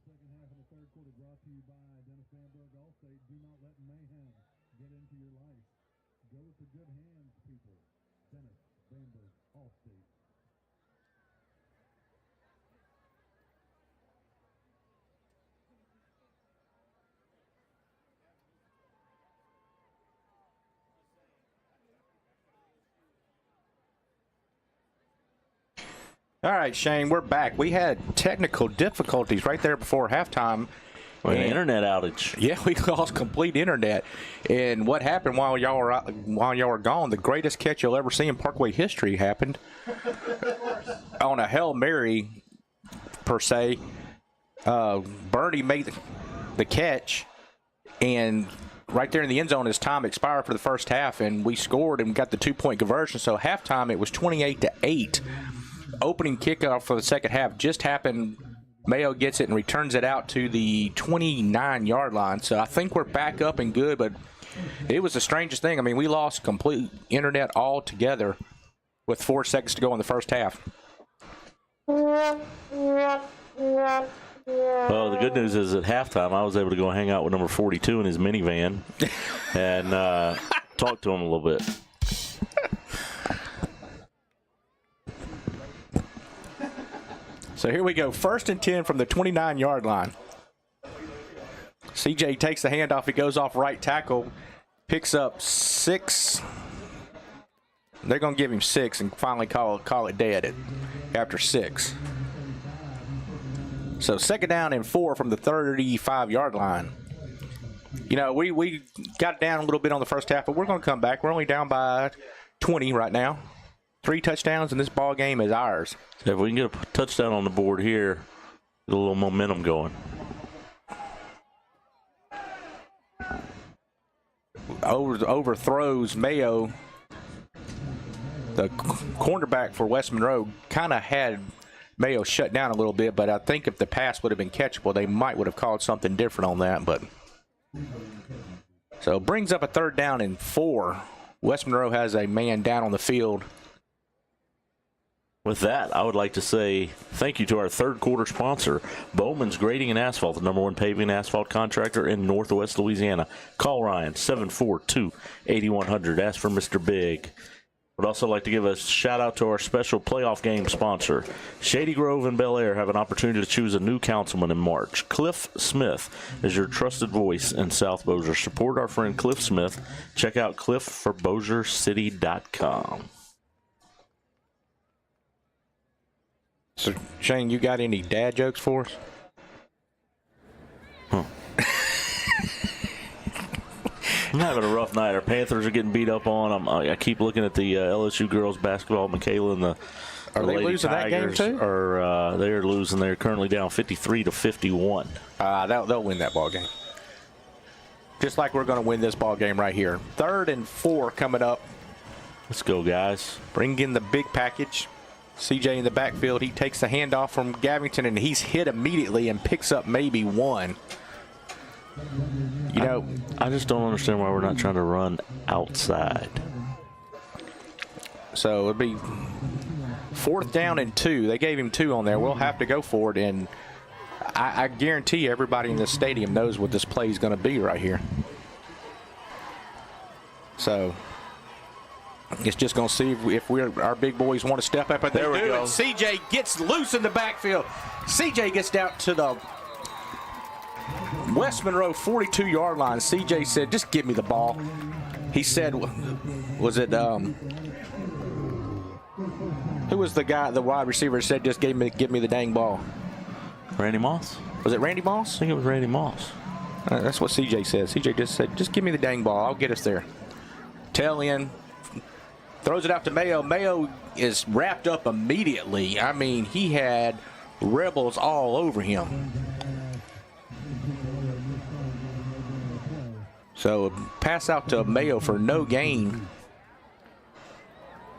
second half of the third quarter brought to you by Dennis Bamberg Allstate. Do not let mayhem get into your life. Go with the good hands, people. Dennis Bamberg Allstate. All right, Shane, we're back. We had technical difficulties right there before halftime. An internet outage. Yeah, we lost complete internet. And what happened while y'all were gone? The greatest catch you'll ever see in Parkway history happened on a Hail Mary, per se. Bernie made the catch, and right there in the end zone, his time expired for the first half, and we scored and got the 2-point conversion. So halftime, it was 28-8. Opening kickoff for the second half just happened. Mayo gets it and returns it out to the 29-yard line. So I think we're back up and good, but it was the strangest thing. I mean, we lost complete internet altogether with 4 seconds to go in the first half. Well, the good news is at halftime, I was able to go hang out with number 42 in his minivan and talk to him a little bit. So here we go. 1st and 10 from the 29-yard line. CJ takes the handoff. He goes off right tackle, picks up 6. They're going to give him 6 and finally call it dead after 6. So 2nd down and 4 from the 35-yard line. You know, we got down a little bit on the first half, but we're going to come back. We're only down by 20 right now. 3 touchdowns, and this ball game is ours. So if we can get a touchdown on the board here, get a little momentum going. Overthrows Mayo. The cornerback for West Monroe kind of had Mayo shut down a little bit, but I think if the pass would have been catchable, they would have called something different on that. But so it brings up a 3rd down and 4. West Monroe has a man down on the field. With that, I would like to say thank you to our third quarter sponsor, Bowman's Grading and Asphalt, the #1 paving and asphalt contractor in Northwest Louisiana. Call Ryan, 742-8100. Ask for Mr. Big. Would also like to give a shout out to our special playoff game sponsor. Shady Grove and Bel Air have an opportunity to choose a new councilman in March. Cliff Smith is your trusted voice in South Bossier. Support our friend Cliff Smith. Check out cliffforbossiercity.com. So, Shane, you got any dad jokes for us? Huh. I'm having a rough night. Our Panthers are getting beat up on. I keep looking at the LSU girls basketball. Michaela and the Are they Lady losing Tigers that game too? They're losing. They're currently down 53-51. They'll win that ball game. Just like we're going to win this ball game right here. 3rd and 4 coming up. Let's go, guys. Bring in the big package. CJ in the backfield. He takes the handoff from Gavington, and he's hit immediately and picks up maybe 1. You know, I just don't understand why we're not trying to run outside. So it'd be 4th down and 2. They gave him 2 on there. We'll have to go for it, and I guarantee everybody in this stadium knows what this play is going to be right here. So it's just going to see if our big boys want to step up. And there we go. And CJ gets loose in the backfield. CJ gets down to the West Monroe 42-yard line. CJ said, just give me the ball. He said, was it, who was the guy, the wide receiver said, just give me the dang ball? Randy Moss? Was it Randy Moss? I think it was Randy Moss. That's what CJ said. CJ just said, just give me the dang ball. I'll get us there. Tail end. Throws it out to Mayo. Mayo is wrapped up immediately. I mean, he had Rebels all over him. So pass out to Mayo for no gain.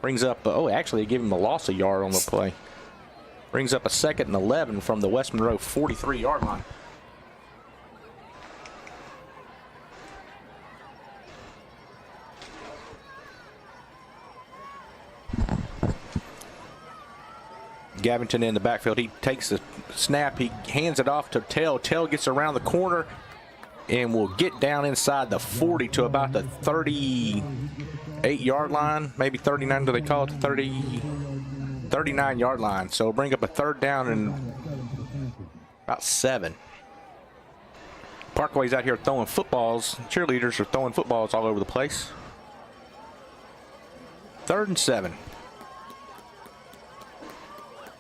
Brings up, actually, they gave him a loss of yard on the play. Brings up a 2nd and 11 from the West Monroe 43-yard line. Gavington in the backfield. He takes the snap. He hands it off to Tell. Tell gets around the corner and will get down inside the 40 to about the 38-yard line, maybe 39. Do they call it the 39-yard line? So bring up a third down and about 7. Parkway's out here throwing footballs. Cheerleaders are throwing footballs all over the place. 3rd and 7.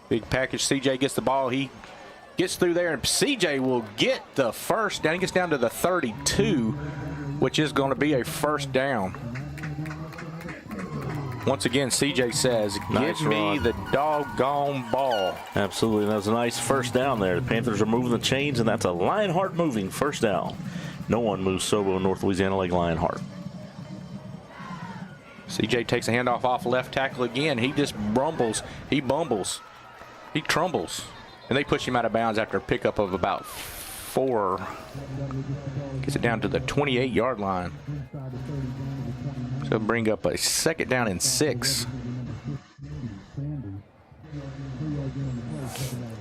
Big package. CJ gets the ball. He gets through there, and CJ will get the first down. He gets down to the 32, which is going to be a first down. Once again, CJ says, "Give me the doggone ball." Absolutely. That was a nice first down there. The Panthers are moving the chains, and that's a Lionheart moving first down. No one moves Sobo in North Louisiana like Lionheart. CJ takes a handoff off left tackle again. He just rumbles. He bumbles. He trumbles. And they push him out of bounds after a pickup of about 4. Gets it down to the 28-yard line. So bring up a 2nd down and 6.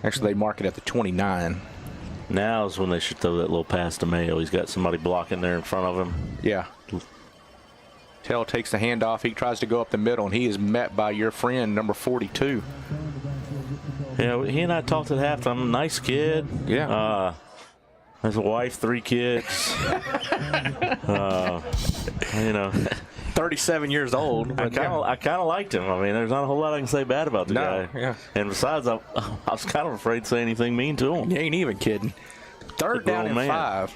Actually, they mark it at the 29. Now is when they should throw that little pass to Mayo. He's got somebody blocking there in front of him. Yeah. Tell takes the handoff. He tries to go up the middle, and he is met by your friend, number 42. Yeah, he and I talked at halftime. Nice kid. Yeah. Has a wife, 3 kids. 37 years old. I kind of liked him. I mean, there's not a whole lot I can say bad about the guy. Yeah. And besides, I was kind of afraid to say anything mean to him. You ain't even kidding. 3rd down and 5.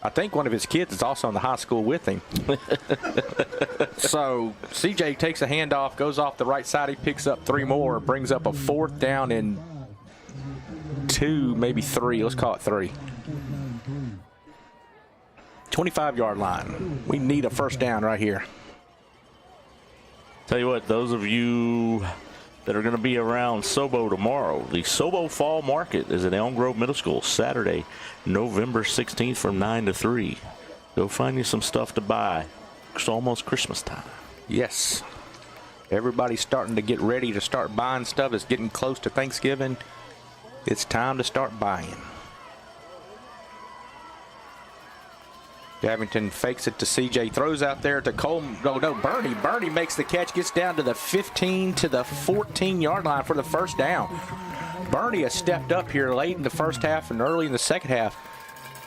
I think one of his kids is also in the high school with him. So CJ takes a handoff, goes off the right side. He picks up 3 more, brings up a 4th down and 2, maybe 3. Let's call it 3. 25-yard line. We need a first down right here. Tell you what, those of you that are going to be around Sobo tomorrow, the Sobo Fall Market is at Elm Grove Middle School, Saturday, November 16th from 9 to 3. Go find you some stuff to buy. It's almost Christmas time. Yes. Everybody's starting to get ready to start buying stuff. It's getting close to Thanksgiving. It's time to start buying. Gavington fakes it to CJ, throws out there to Coleman. No, Bernie. Bernie makes the catch, gets down to the 15 to the 14-yard line for the first down. Bernie has stepped up here late in the first half and early in the second half.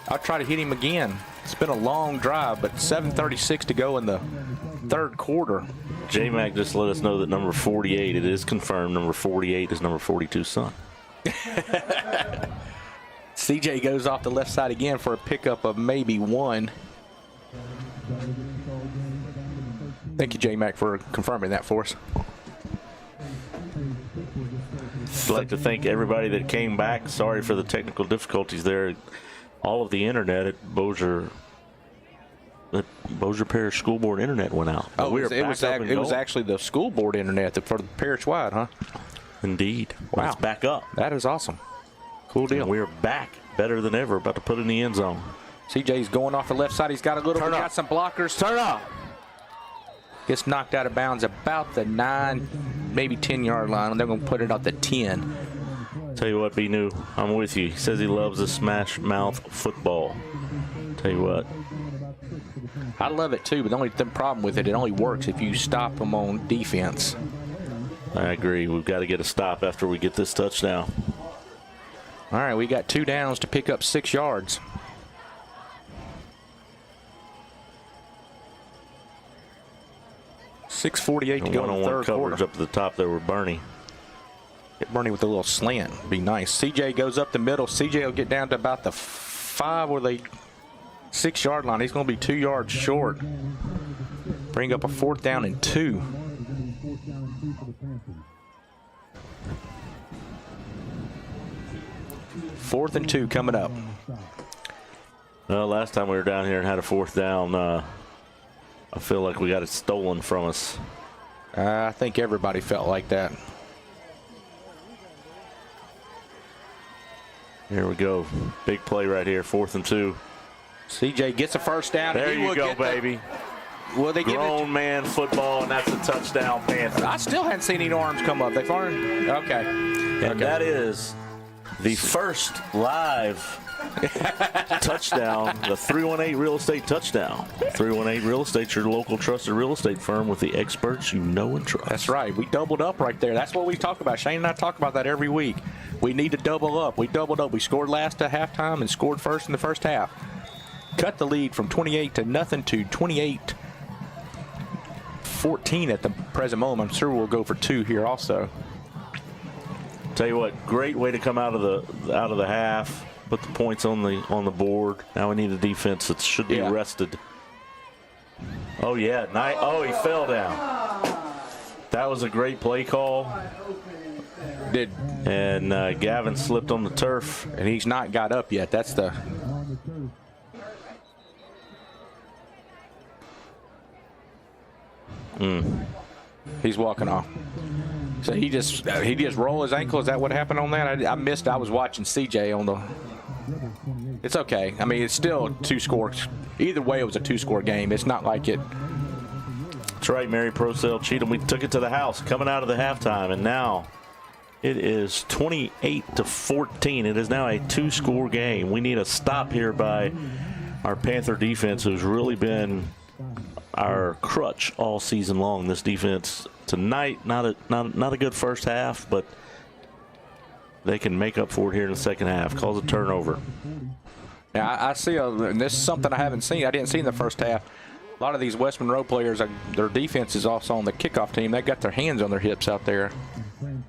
I'll try to hit him again. It's been a long drive, but 7:36 to go in the 3rd quarter. J-Mac just let us know that number 48, it is confirmed, number 48 is number 42's son. CJ goes off the left side again for a pickup of maybe 1. Thank you, J-Mac, for confirming that for us. I'd like to thank everybody that came back. Sorry for the technical difficulties there. All of the internet at Bossier Parish School Board internet went out. Oh, it was actually the school board internet for the parish-wide, huh? Indeed. Wow. It's back up. That is awesome. Cool deal. And we're back better than ever, about to put in the end zone. CJ's going off the left side. He's got a little bit, got some blockers. Turn up. Gets knocked out of bounds about the 9, maybe 10-yard line. They're going to put it at the 10. Tell you what, B. New, I'm with you. He says he loves the smash mouth football. Tell you what. I love it too, but the only problem with it only works if you stop them on defense. I agree. We've got to get a stop after we get this touchdown. All right, we got 2 downs to pick up 6 yards. .648 to go in the 3rd coverage quarter. Up to the top there with Bernie. Get Bernie with a little slant. Be nice. CJ goes up the middle. CJ will get down to about the 5 or the 6-yard line. He's going to be 2 yards short. Bring up a 4th down and 2. Fourth and 2 coming up. Well, last time we were down here and had a 4th down, I feel like we got it stolen from us. I think everybody felt like that. Here we go. Big play right here, 4th and 2. CJ gets a first down. There you go, baby. Well, they give grown man football, and that's a touchdown, Panthers. I still hadn't seen any arms come up. They fired. Okay. And that is the first live touchdown, the 318 Real Estate touchdown. 318 Real Estate, your local trusted real estate firm with the experts you know and trust. That's right. We doubled up right there. That's what we talk about. Shane and I talk about that every week. We need to double up. We doubled up. We scored last at halftime and scored first in the first half. Cut the lead from 28 to nothing to 28-14 at the present moment. I'm sure we'll go for 2 here also. Tell you what, great way to come out of the half. Put the points on the board. Now we need a defense that should be rested. Oh yeah, oh, he fell down. That was a great play call. And Gavin slipped on the turf, and he's not got up yet. That's the. He's walking off. So he just rolled his ankle. Is that what happened on that? I missed. I was watching CJ on the. It's okay. I mean, it's still 2 scores. Either way, it was a 2-score game. It's not like it. That's right, Mary Procell Cheatham. We took it to the house coming out of the halftime, and now it is 28-14. It is now a 2-score game. We need a stop here by our Panther defense, who's really been our crutch all season long. This defense tonight, not a good first half, but they can make up for it here in the second half. Calls a turnover. Yeah, I see, and this is something I haven't seen. I didn't see in the first half. A lot of these West Monroe players, their defense is also on the kickoff team. They got their hands on their hips out there.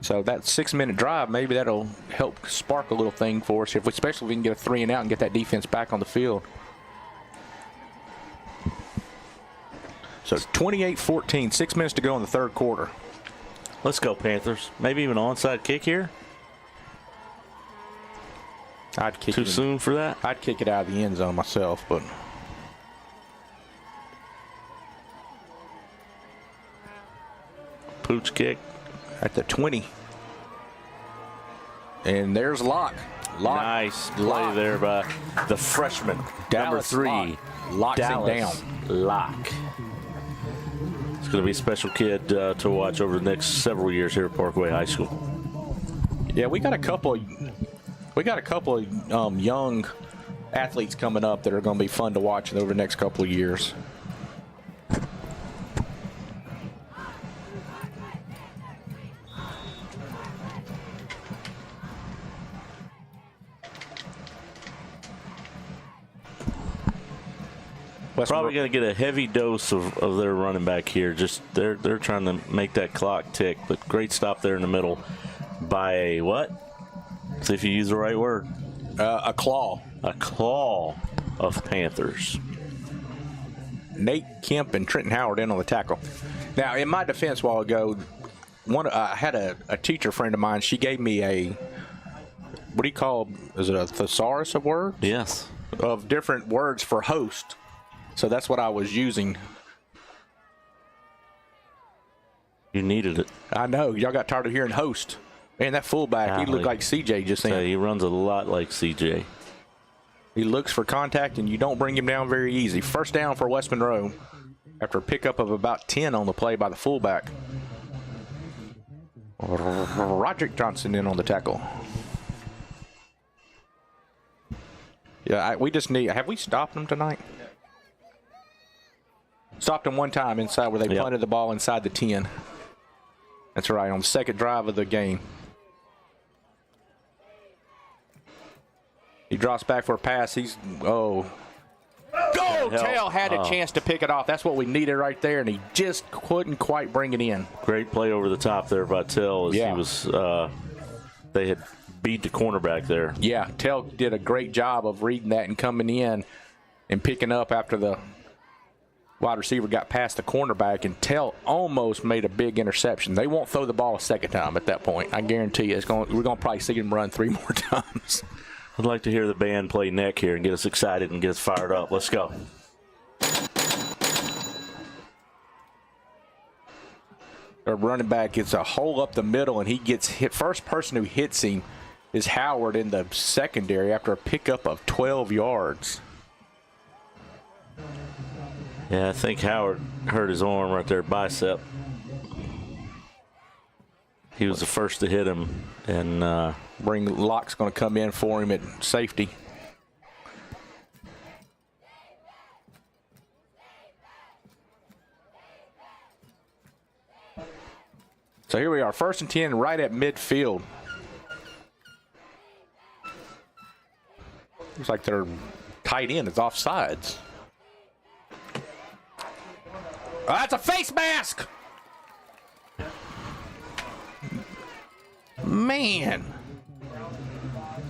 So that 6-minute drive, maybe that'll help spark a little thing for us, especially if we can get a 3 and out and get that defense back on the field. So 28-14, 6 minutes to go in the third quarter. Let's go, Panthers. Maybe even onside kick here. I'd kick Too soon for that? I'd kick it out of the end zone myself, but. Pooch kick. At the 20. And there's Locke. Nice play there by the freshman. Dallas number 3. Locks him down. Locke. It's going to be a special kid to watch over the next several years here at Parkway High School. Yeah, we got a couple of young athletes coming up that are going to be fun to watch over the next couple of years. Probably going to get a heavy dose of their running back here. Just they're trying to make that clock tick, but great stop there in the middle by a what? See if you use the right word. A claw. A claw of Panthers. Nate Kemp and Trenton Howard in on the tackle. Now, in my defense a while ago, I had a teacher friend of mine. She gave me a, what do you call, is it a thesaurus of words? Yes. Of different words for host. So that's what I was using. You needed it. I know. Y'all got tired of hearing host. Man, that fullback, he looked like CJ just then. He runs a lot like CJ. He looks for contact, and you don't bring him down very easy. First down for West Monroe after a pickup of about 10 on the play by the fullback. Roderick Johnson in on the tackle. Yeah, we just need – have we stopped them tonight? Stopped them one time inside where they punted the ball inside the 10. That's right, on the second drive of the game. He drops back for a pass. Tell had a chance to pick it off. That's what we needed right there, and he just couldn't quite bring it in. Great play over the top there by Tell as he was they had beat the cornerback there. Yeah, Tell did a great job of reading that and coming in and picking up after the wide receiver got past the cornerback, and Tell almost made a big interception. They won't throw the ball a second time at that point. I guarantee you we're going to probably see him run 3 more times. I'd like to hear the band play neck here and get us excited and get us fired up. Let's go. Our running back gets a hole up the middle, and he gets hit. First person who hits him is Howard in the secondary after a pickup of 12 yards. Yeah, I think Howard hurt his arm right there, bicep. He was the first to hit him, and Locke's going to come in for him at safety. So here we are, 1st and 10, right at midfield. Looks like their tight end is offsides. Oh, that's a face mask! Man.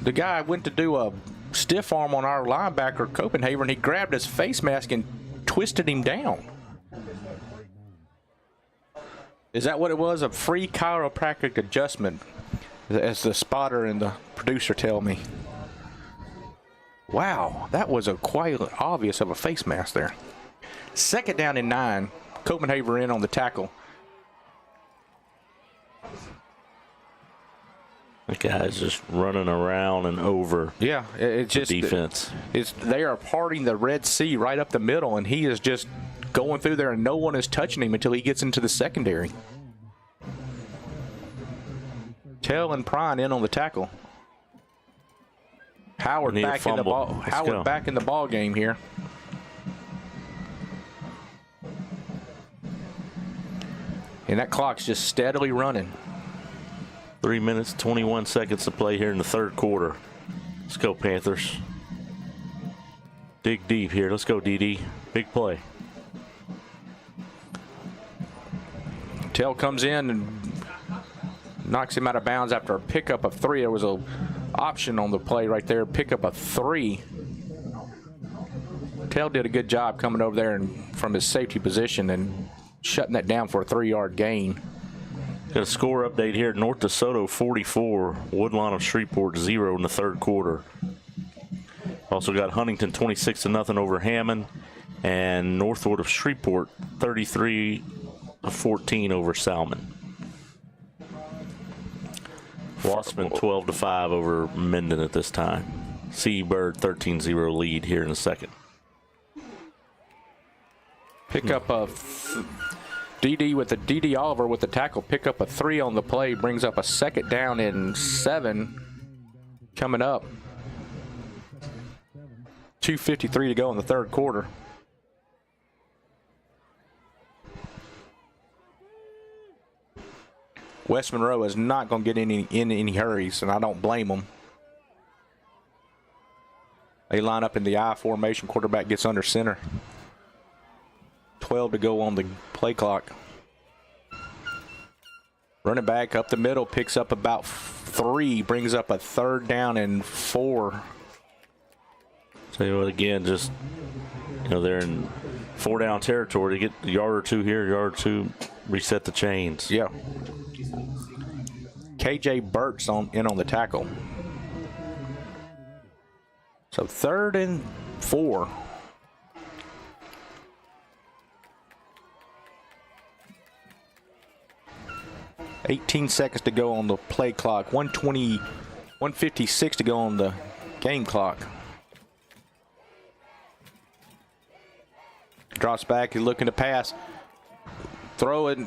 The guy went to do a stiff arm on our linebacker, Copenhagen, and he grabbed his face mask and twisted him down. Is that what it was? A free chiropractic adjustment, as the spotter and the producer tell me. Wow, that was a quite obvious of a face mask there. 2nd down and 9. Copenhagen in on the tackle. The guy's just running around and over. Yeah, it's just defense. They are parting the Red Sea right up the middle, and he is just going through there, and no one is touching him until he gets into the secondary. Tell and Prine in on the tackle. Howard back in the ball. Howard back in the ball game here. And that clock's just steadily running. 3 minutes, 21 seconds to play here in the 3rd quarter. Let's go, Panthers. Dig deep here. Let's go, DD. Big play. Tell comes in and knocks him out of bounds after a pickup of 3. There was an option on the play right there, pickup of 3. Tell did a good job coming over there and from his safety position and shutting that down for a 3-yard gain. Got a score update here. North DeSoto 44, Woodlawn of Shreveport 0 in the 3rd quarter. Also got Huntington 26-0 over Hammond, and Northwood of Shreveport 33-14 over Salmon. Wassman 12-5 over Minden at this time. Seabird 13-0 lead here in the 2nd. Pick up a DD Oliver with the tackle. Pick up a 3 on the play. Brings up a 2nd down and 7 coming up. 2:53 to go in the 3rd quarter. West Monroe is not going to get in any hurries, and I don't blame them. They line up in the I formation. Quarterback gets under center. 12 to go on the play clock. Running back up the middle, picks up about 3, brings up a 3rd down and 4. Tell you what, again, just, they're in 4-down territory. To get a yard or 2 here, yard or 2, reset the chains. Yeah. KJ Burt's in on the tackle. So 3rd and 4. $18 seconds to go on the play clock. 1:56 to go on the game clock. Drops back. He's looking to pass. Throw it.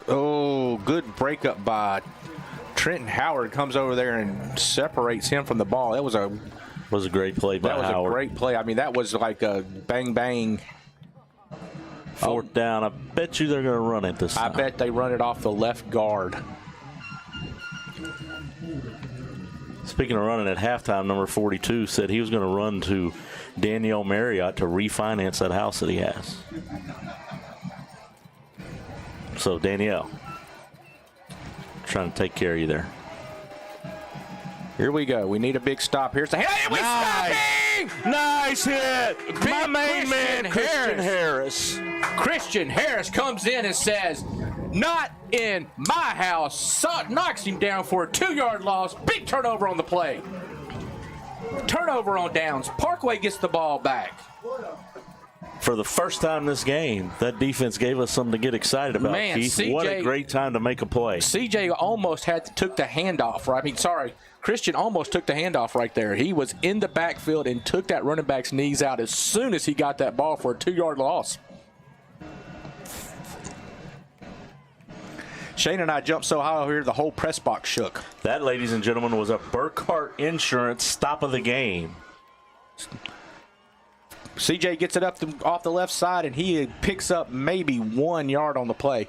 Oh, good breakup by Trenton Howard. Comes over there and separates him from the ball. That was a great play by Howard. That was a great play. I mean, that was like a bang, bang. 4th down. I bet you they're going to run it this time. I bet they run it off the left guard. Speaking of running at halftime, number 42 said he was going to run to Danielle Merriott to refinance that house that he has. So, Danielle, trying to take care of you there. Here we go. We need a big stop here. Nice hit. My main man, Christian Harris. Christian Harris comes in and says, "Not in my house." Knocks him down for a 2-yard loss. Big turnover on the play. Turnover on downs. Parkway gets the ball back. For the first time this game, that defense gave us something to get excited about. Man, Keith, what a great time to make a play. CJ almost took the handoff. Christian almost took the handoff right there. He was in the backfield and took that running back's knees out as soon as he got that ball for a 2-yard loss. Shane and I jumped so high over here, the whole press box shook. That, ladies and gentlemen, was a Burkhardt Insurance stop of the game. CJ gets it up off the left side, and he picks up maybe 1 yard on the play.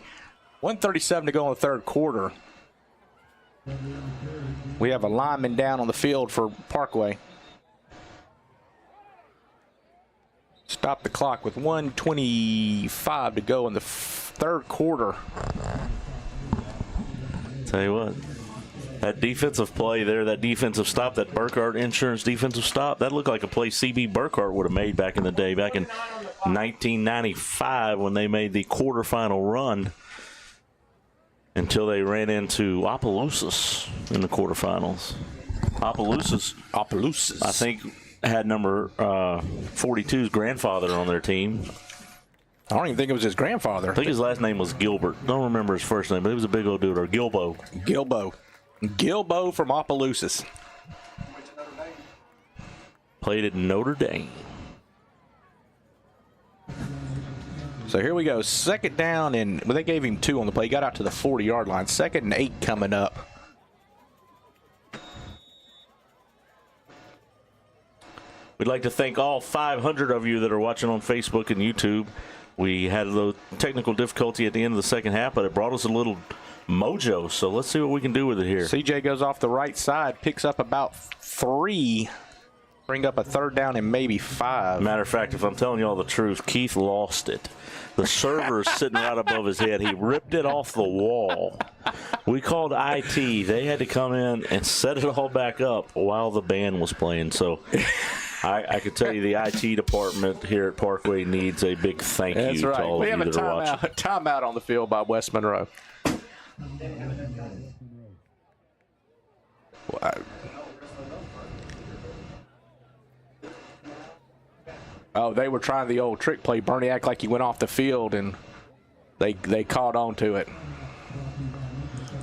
1:37 to go in the third quarter. We have a lineman down on the field for Parkway. Stop the clock with 1:25 to go in the third quarter. Tell you what, that defensive play there, that defensive stop, that Burkhardt Insurance defensive stop, that looked like a play CB Burkhardt would have made back in the day, back in 1995 when they made the quarterfinal run until they ran into Opelousas in the quarterfinals. Opelousas, I think, had number 42's grandfather on their team. I don't even think it was his grandfather. I think his last name was Gilbert. Don't remember his first name, but he was a big old dude, or Gilbo. Gilbo from Opelousas. Played at Notre Dame. So here we go. Second down, and well, they gave him 2 on the play. He got out to the 40-yard line. 2nd and 8 coming up. We'd like to thank all 500 of you that are watching on Facebook and YouTube. We had a little technical difficulty at the end of the second half, but it brought us a little mojo. So let's see what we can do with it here. CJ goes off the right side, picks up about 3, bring up a third down and maybe 5. Matter of fact, if I'm telling you all the truth, Keith lost it. The server is sitting right above his head. He ripped it off the wall. We called IT. They had to come in and set it all back up while the band was playing. So I could tell you the IT department here at Parkway needs a big thank you to all of you that are watching. We have a timeout on the field by West Monroe. Oh, they were trying the old trick play. Bernie acted like he went off the field, and they caught on to it.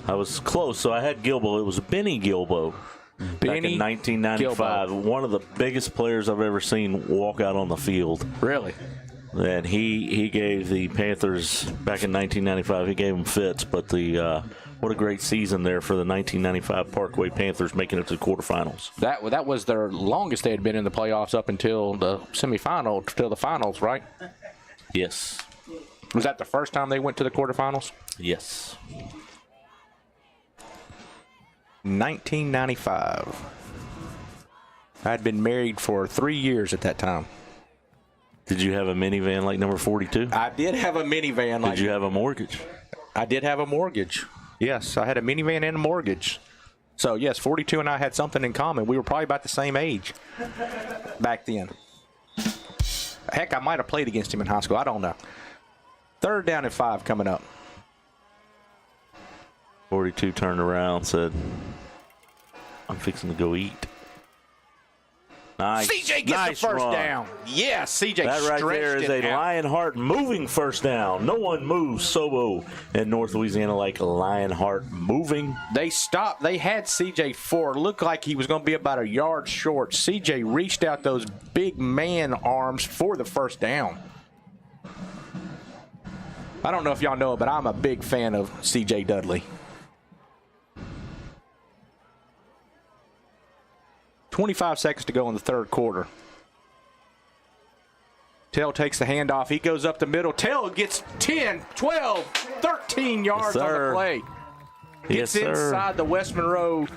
I was close, so I had Gilbo. It was Benny Gilbo. Back in 1995, Gilbo. One of the biggest players I've ever seen walk out on the field. Really? And he gave the Panthers, back in 1995, he gave them fits, but what a great season there for the 1995 Parkway Panthers, making it to the quarterfinals. That was their longest they had been in the playoffs up until the semifinal, till the finals, right? Yes. Was that the first time they went to the quarterfinals? Yes. 1995. I'd been married for 3 years at that time. Did you have a minivan like number 42? I did have a minivan. Did you have a mortgage? I did have a mortgage. Yes, I had a minivan and a mortgage. So, yes, 42 and I had something in common. We were probably about the same age back then. Heck, I might have played against him in high school. I don't know. 3rd down and 5 coming up. 42 turned around, said, I'm fixing to go eat. Nice. CJ gets the first down. Yes, CJ that right there is a Lionheart Moving first down. No one moves Sobo in North Louisiana like Lionheart Moving. They stopped. They had CJ 4. Looked like he was going to be about a yard short. CJ reached out those big man arms for the first down. I don't know if y'all know it, but I'm a big fan of CJ Dudley. 25 seconds to go in the third quarter. Tell takes the handoff. He goes up the middle. Tell gets 10, 12, 13 yards on the play. Gets inside the West Monroe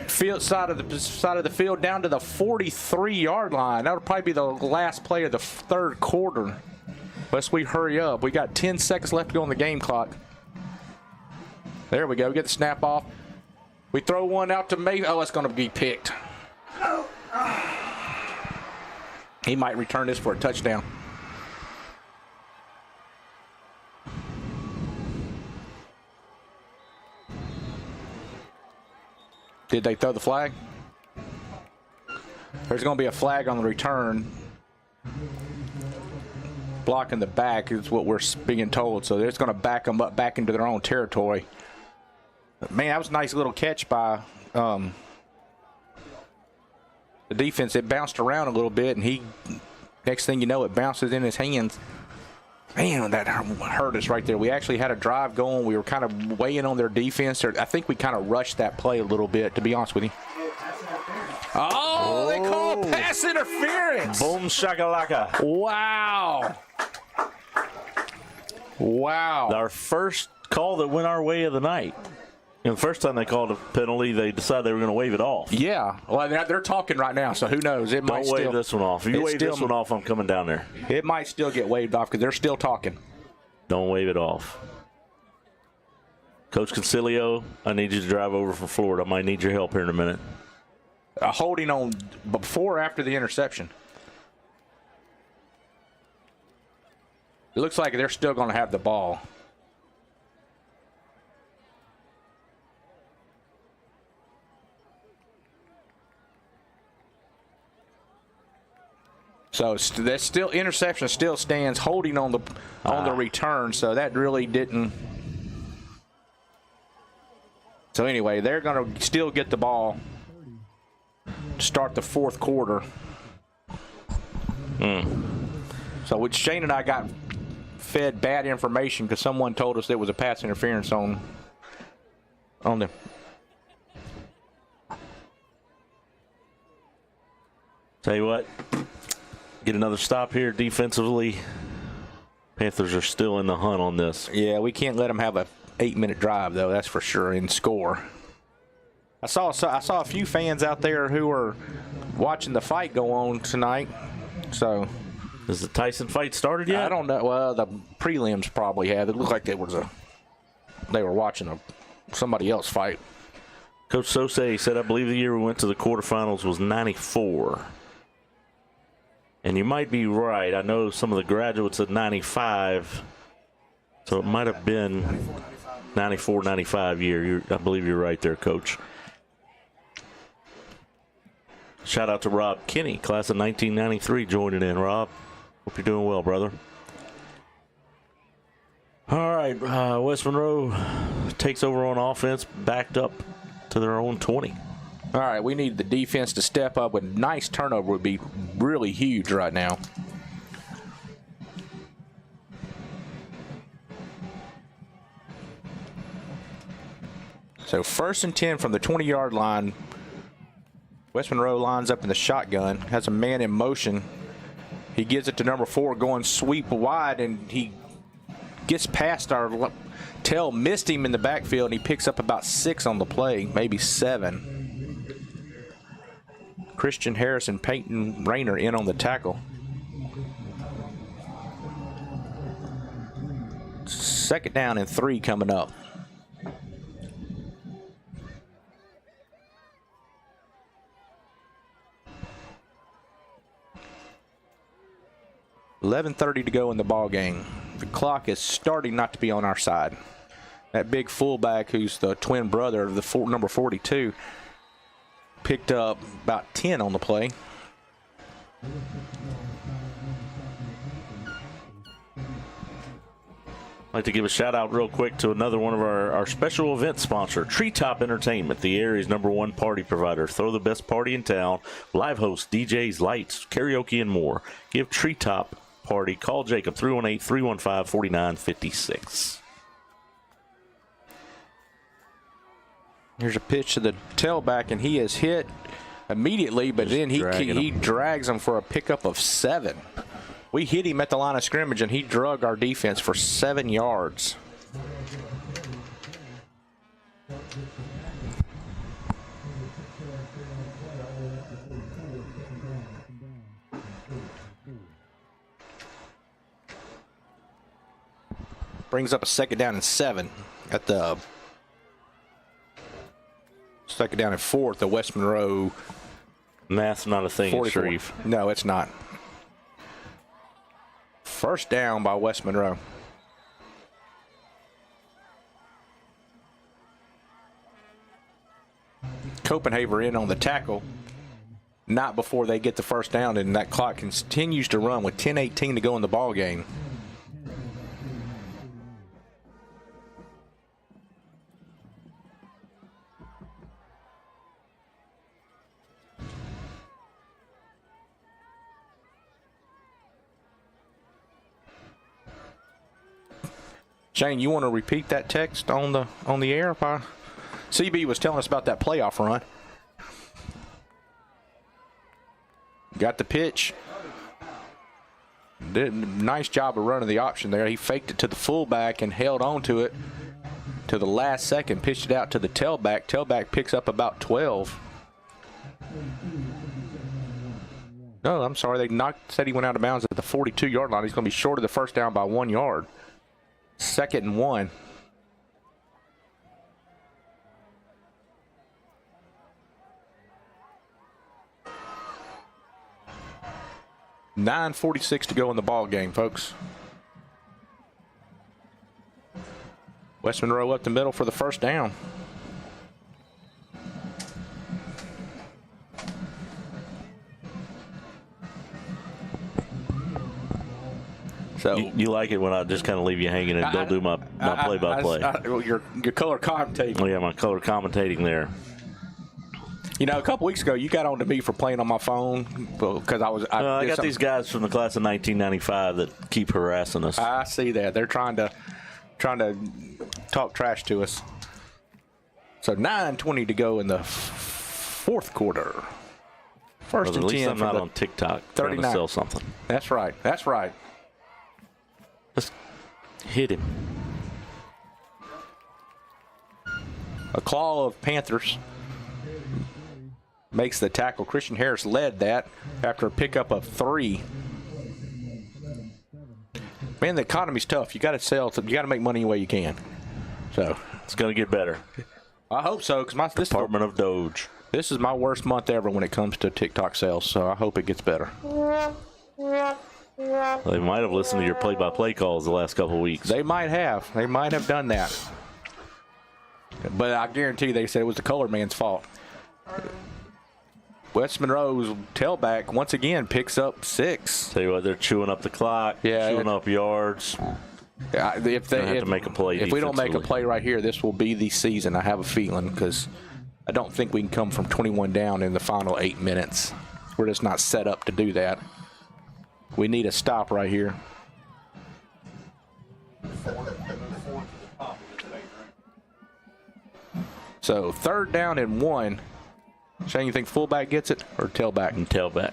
field side of the field down to the 43-yard line. That would probably be the last play of the third quarter. Unless we hurry up. We got 10 seconds left to go on the game clock. There we go. We get the snap off. We throw one out to May. Oh, it's going to be picked. He might return this for a touchdown. Did they throw the flag? There's going to be a flag on the return. Blocking the back is what we're being told. So it's going to back them up back into their own territory. Man, that was a nice little catch by the defense. It bounced around a little bit, and next thing you know, it bounces in his hands. Man, that hurt us right there. We actually had a drive going. We were kind of weighing on their defense. I think we kind of rushed that play a little bit, to be honest with you. Oh, they call pass interference. Boom shakalaka. Wow. Wow. Our first call that went our way of the night. And the first time they called a penalty, they decided they were going to wave it off. Yeah. Well, they're talking right now, so who knows? It might Don't wave this one off. If you wave this one off, I'm coming down there. It might still get waved off because they're still talking. Don't wave it off. Coach Concilio, I need you to drive over from Florida. I might need your help here in a minute. Holding on before or after the interception? It looks like they're still going to have the ball. So that still interception still stands, holding on the return. So that really didn't. So anyway, they're going to still get the ball to start the fourth quarter. So Shane and I got fed bad information because someone told us there was a pass interference on the. Tell you what. Get another stop here defensively. Panthers are still in the hunt on this. Yeah, we can't let them have a 8-minute drive, though, that's for sure, and score. I saw a few fans out there who were watching the fight go on tonight. So, has the Tyson fight started yet? I don't know. Well, the prelims probably had. It looked like they were watching somebody else fight. Coach Sosay said, I believe the year we went to the quarterfinals was 94. And you might be right. I know some of the graduates at 95, so it might have been 94, 95 year. I believe you're right there, Coach. Shout out to Rob Kinney, class of 1993, joining in. Rob, hope you're doing well, brother. All right, West Monroe takes over on offense, backed up to their own 20. All right, we need the defense to step up. A nice turnover would be really huge right now. So 1st and 10 from the 20-yard line. West Monroe lines up in the shotgun, has a man in motion. He gives it to number 4, going sweep wide, and he gets past our tail, missed him in the backfield, and he picks up about 6 on the play, maybe 7. Christian Harris and Peyton Rayner in on the tackle. 2nd down and 3 coming up. $11:30 to go in the ball game. The clock is starting not to be on our side. That big fullback, who's the twin brother of the number 42, picked up about 10 on the play. I'd like to give a shout out real quick to another one of our special event sponsor, Treetop Entertainment, the area's #1 party provider. Throw the best party in town. Live hosts, DJs, lights, karaoke, and more. Give Treetop party. Call Jacob 318-315-4956. Here's a pitch to the tailback, and he is hit immediately, but then he drags him for a pickup of 7. We hit him at the line of scrimmage, and he drug our defense for 7 yards. Brings up a 2nd down and 7 at the 2nd down and 4 at the West Monroe. Math's not a thing in Shreve. No, it's not. 1st down by West Monroe. Copenhaver in on the tackle. Not before they get the 1st down, and that clock continues to run with 10:18 to go in the ball game. Shane, you want to repeat that text on the air? If CB was telling us about that playoff run. Got the pitch. Did a nice job of running the option there. He faked it to the fullback and held on to it to the last second. Pitched it out to the tailback. Tailback picks up about 12. No, I'm sorry. They said he went out of bounds at the 42-yard line. He's going to be short of the first down by 1 yard. 2nd and 1. $9:46 to go in the ball game, folks. West Monroe up the middle for the first down. So you like it when I just kind of leave you hanging and don't do my play-by-play. Your color commentating. Oh, yeah, my color commentating there. You know, a couple weeks ago, you got on to me for playing on my phone because I got these guys from the class of 1995 that keep harassing us. I see that. They're trying to talk trash to us. So 9:20 to go in the fourth quarter. First and 10. At least I'm not on TikTok trying to sell something. That's right. That's right. Let's hit him. A claw of Panthers makes the tackle. Christian Harris led that after a pickup of 3. Man, the economy's tough. You got to sell. You got to make money any way you can. So it's going to get better. I hope so, because Department of Doge. This is my worst month ever when it comes to TikTok sales. So I hope it gets better. They might have listened to your play-by-play calls the last couple of weeks. They might have. They might have done that. But I guarantee they said it was the color man's fault. West Monroe's tailback once again picks up 6. Tell you what, they're chewing up the clock, chewing up yards. If they have to make a play, if we don't make a play right here, this will be the season. I have a feeling, because I don't think we can come from 21 down in the final 8 minutes. We're just not set up to do that. We need a stop right here. So 3rd down and 1. Shane, you think fullback gets it or tailback? And tailback.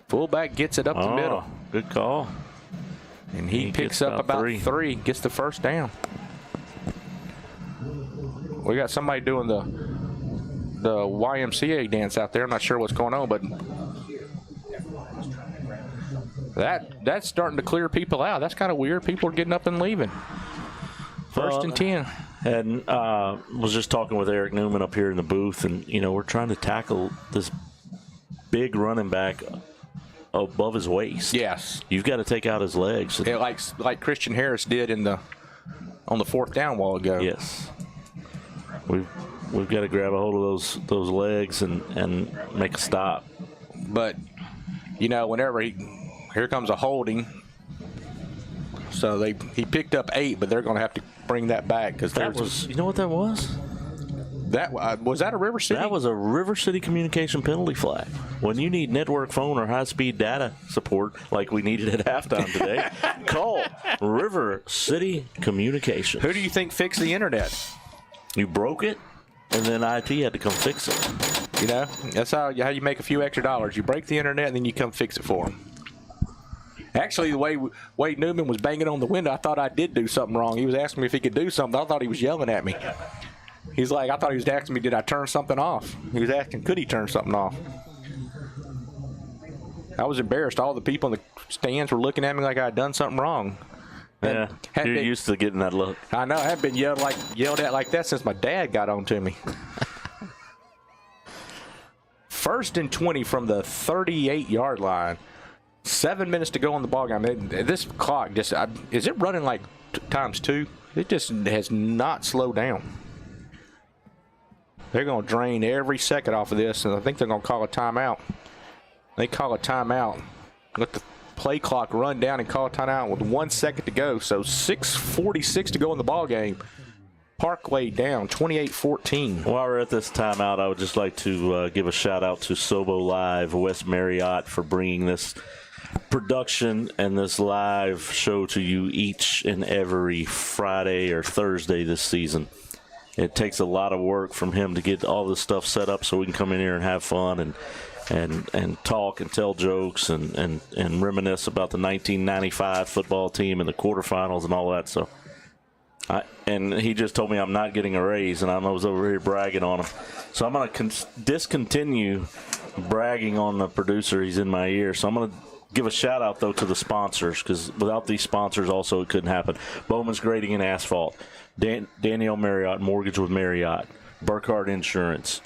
Fullback gets it up the middle. Good call. And he picks up about 3, gets the first down. We got somebody doing the YMCA dance out there. I'm not sure what's going on, but that's starting to clear people out. That's kind of weird. People are getting up and leaving. 1st and 10. And was just talking with Eric Newman up here in the booth, and we're trying to tackle this big running back above his waist. Yes, you've got to take out his legs. Yeah, like Christian Harris did on the 4th down while ago. Yes, we've got to grab a hold of those legs and make a stop. But whenever here comes a holding. So he picked up 8, but they're going to have to bring that back, because that was. You know what that was? Was that a River City? That was a River City communication penalty flag. When you need network phone or high-speed data support like we needed at halftime today, call River City Communications. Who do you think fixed the internet? You broke it, and then IT had to come fix it. That's how you make a few extra dollars. You break the internet, and then you come fix it for them. Actually, the way Wade Newman was banging on the window, I thought I did do something wrong. He was asking me if he could do something. I thought he was yelling at me. He's like, I thought he was asking me, did I turn something off? He was asking, could he turn something off? I was embarrassed. All the people in the stands were looking at me like I had done something wrong. Yeah, you're used to getting that look. I know. I haven't been yelled at like that since my dad got on to me. 1st and 20 from the 38-yard line. 7 minutes to go on the ball game. This clock is it running like times 2? It just has not slowed down. They're going to drain every second off of this, and I think they're going to call a timeout. They call a timeout. Let the play clock run down and call a timeout with 1 second to go. So 6:46 to go in the ball game. Parkway down 28-14. While we're at this timeout, I would just like to give a shout-out to sobo.live, West Marriott, for bringing this production and this live show to you each and every Friday or Thursday this season. It takes a lot of work from him to get all this stuff set up so we can come in here and have fun and talk and tell jokes and reminisce about the 1995 football team and the quarterfinals and all that. So, and he just told me I'm not getting a raise, and I was over here bragging on him. So I'm going to discontinue bragging on the producer. He's in my ear. So I'm going to give a shout-out, though, to the sponsors, because without these sponsors also it couldn't happen. Bowman's Grading and Asphalt, Danielle Merriott, Mortgage with Merriott, Burkhardt Insurance,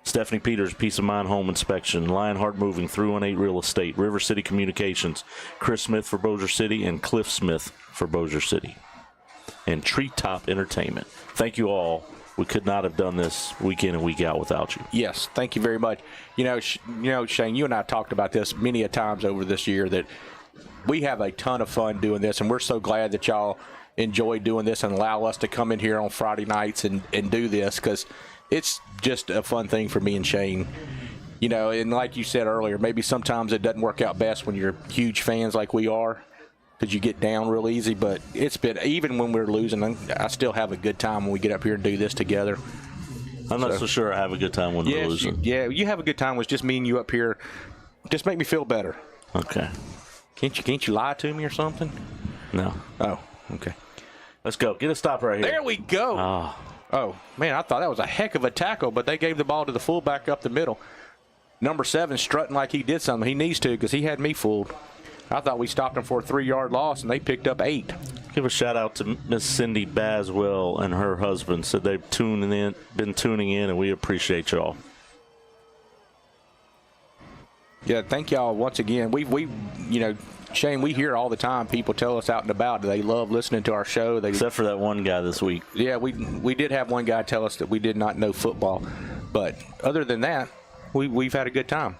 Stephanie Peters, Peace of Mind Home Inspection, Lionheart Moving, 318 Real Estate, River City Communications, Chris Smith for Bossier City, and Cliff Smith for Bossier City, and Treetop Entertainment. Thank you all. We could not have done this week in and week out without you. Yes, thank you very much. You know, Shane, you and I talked about this many a times over this year, that we have a ton of fun doing this, and we're so glad that y'all enjoy doing this and allow us to come in here on Friday nights and do this, because it's just a fun thing for me and Shane. You know, and like you said earlier, maybe sometimes it doesn't work out best when you're huge fans like we are, because you get down real easy. But it's been, even when we're losing, I still have a good time when we get up here and do this together. I'm not so sure I have a good time when we're losing. You have a good time with just me and you up here. Just make me feel better. Okay. Can't you lie to me or something? No. Oh, okay. Let's go. Get a stop right here. There we go. Oh, man, I thought that was a heck of a tackle, but they gave the ball to the fullback up the middle. Number 7 strutting like he did something. He needs to, because he had me fooled. I thought we stopped them for a 3-yard loss, and they picked up 8. Give a shout-out to Miss Cindy Baswell and her husband. Said they've been tuning in, and we appreciate y'all. Yeah, thank y'all once again. We you know, Shane, we hear all the time people tell us out and about they love listening to our show. Except for that one guy this week. Yeah, we did have one guy tell us that we did not know football. But other than that, we've had a good time.